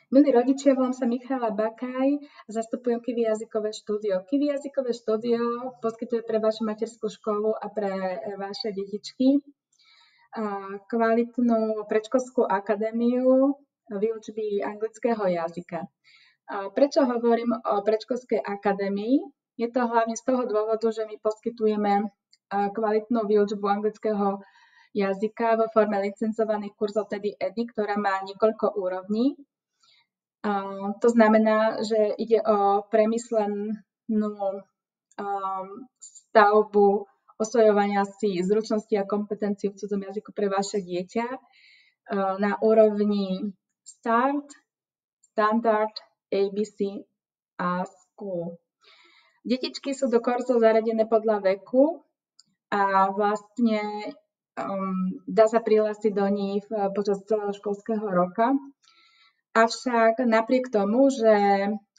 Milí rodičia, volám sa Michála Bakaj a zastupujem Kiwi jazykové štúdio. Kiwi jazykové štúdio poskytuje pre vašu materskú školu a pre vaše detičky kvalitnú predškolskú akadémiu výučby anglického jazyka. Prečo hovorím o predškolskej akadémii? Je to hlavne z toho dôvodu, že my poskytujeme kvalitnú výučbu anglického jazyka vo forme licencovaných kurzov TED, ktorá má niekoľko úrovní. To znamená, že ide o premyslenú stavbu osvojovania si zručnosti a kompetencií v cudzom jazyku pre vaše dieťa na úrovni Start, Standard, ABC a School. Detičky sú do kurzov zaradené podľa veku a vlastne dá sa prihlásiť do nich počas celého školského roka. Avšak napriek tomu, že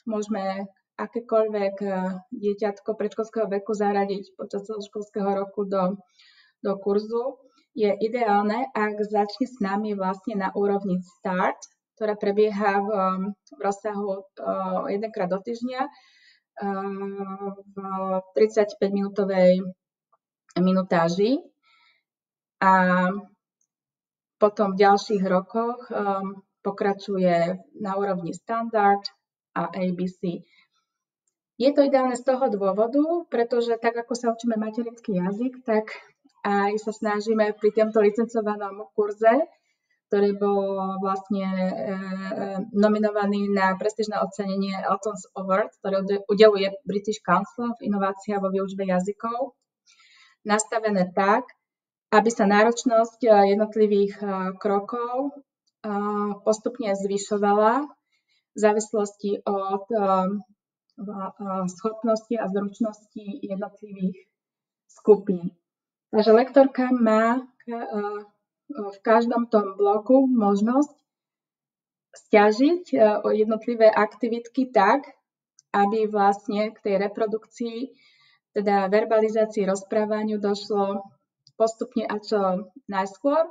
môžeme akékoľvek dieťatko predškolského veku zaradiť počas celého školského roku do kurzu, je ideálne, ak začne s nami vlastne na úrovni Start, ktorá prebieha v rozsahu jedenkrát do týždňa v 35-minútovej minutáži a potom v ďalších rokoch pokračuje na úrovni Standard a ABC. Je to ideálne z toho dôvodu, pretože tak ako sa učíme materinský jazyk, tak aj sa snažíme pri tomto licencovanom kurze, ktorý bol vlastne nominovaný na prestížne ocenenie Elton's Award, ktoré udeluje British Council v inovácii vo výučbe jazykov, nastavené tak, aby sa náročnosť jednotlivých krokov postupne zvyšovala v závislosti od schopnosti a zručnosti jednotlivých skupín. Takže lektorka má v každom tom bloku možnosť sťažiť jednotlivé aktivitky tak, aby vlastne k tej reprodukcii, teda verbalizácii, rozprávaniu došlo postupne a čo najskôr,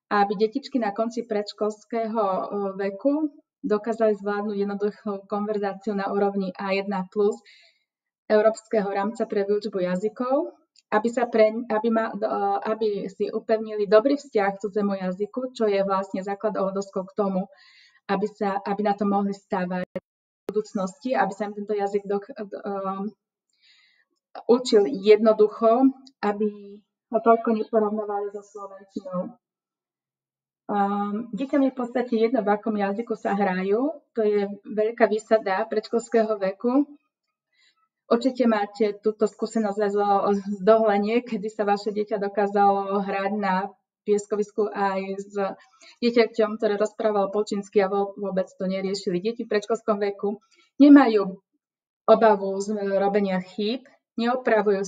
aby detičky na konci predškolského veku dokázali zvládnuť jednoduchú konverzáciu na úrovni A1+ Európskeho rámca pre výučbu jazykov, aby si upevnili dobrý vzťah k cudzému jazyku, čo je vlastne základovou doskou k tomu, aby na to mohli stávať v budúcnosti, aby sa im tento jazyk učil jednoducho, aby ho toľko neporovnávali so slovenčinou. Deťom je v podstate jedno, v akom jazyku sa hrajú. To je veľká výsada predškolského veku. Určite máte túto skúsenosť z dohlenie, kedy sa vaše dieťa dokázalo hrať na pieskovisku aj s dieťaťom, ktoré rozprávalo po čínsky a vôbec to neriešili. Deti v predškolskom veku nemajú obavu z robenia chýb, neopravujú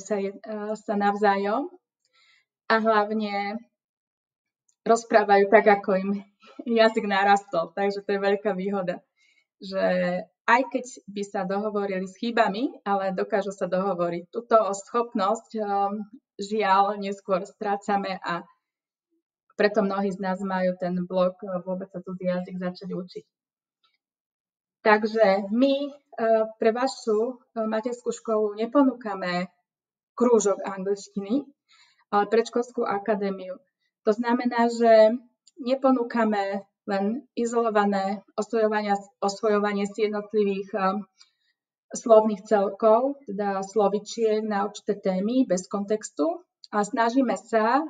sa navzájom a hlavne rozprávajú tak, ako im jazyk narastol. Takže to je veľká výhoda, že aj keď by sa dohovorili s chybami, ale dokážu sa dohovoriť. Túto schopnosť žiaľ neskôr strácame a preto mnohí z nás majú ten blok vôbec sa cudzí jazyk začať učiť. Takže my pre vašu materskú školu neponúkame krúžok angličtiny, ale predškolskú akadémiu. To znamená, že neponúkame len izolované osvojovanie si jednotlivých slovných celkov, teda slovičiek na určité témy bez kontextu a snažíme sa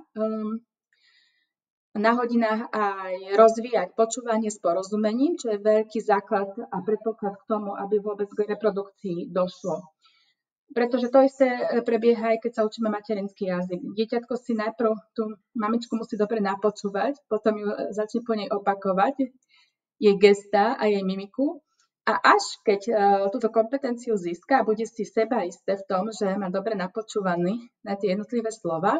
na hodinách aj rozvíjať počúvanie s porozumením, čo je veľký základ a predpoklad k tomu, aby vôbec k reprodukcii došlo. Pretože to isté prebieha aj keď sa učíme materinský jazyk. Dieťatko si najprv tú mamičku musí dobre napočúvať, potom ju začne po nej opakovať, jej gestá a jej mimiku. A až keď túto kompetenciu získa a bude si seba isté v tom, že má dobre napočúvaný na tie jednotlivé slova,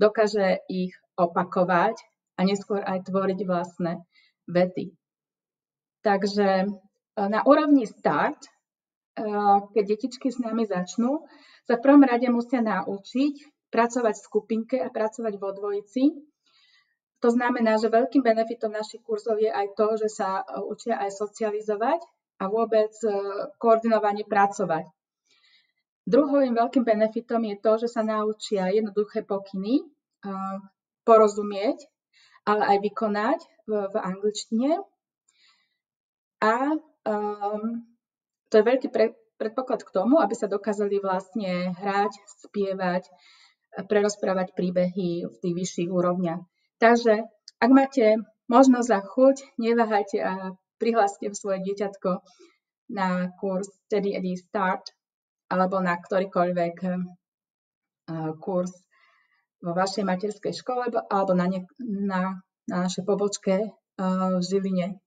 dokáže ich opakovať a neskôr aj tvoriť vlastné vety. Takže na úrovni Start, keď detičky s nami začnú, sa v prvom rade musia naučiť pracovať v skupinke a pracovať vo dvojici To znamená, že veľkým benefitom našich kurzov je aj to, že sa učia aj socializovať a vôbec koordinovane pracovať. Druhým veľkým benefitom je to, že sa naučia jednoduché pokyny porozumieť, ale aj vykonať v angličtine. A to je veľký predpoklad k tomu, aby sa dokázali vlastne hrať, spievať, prerozprávať príbehy v tých vyšších úrovniach. Takže ak máte možnosť a chuť, neváhajte a prihláste svoje dieťatko na kurz Steady Eddie Start alebo na ktorýkoľvek kurz vo vašej materskej škole alebo na našej pobočke v Žiline.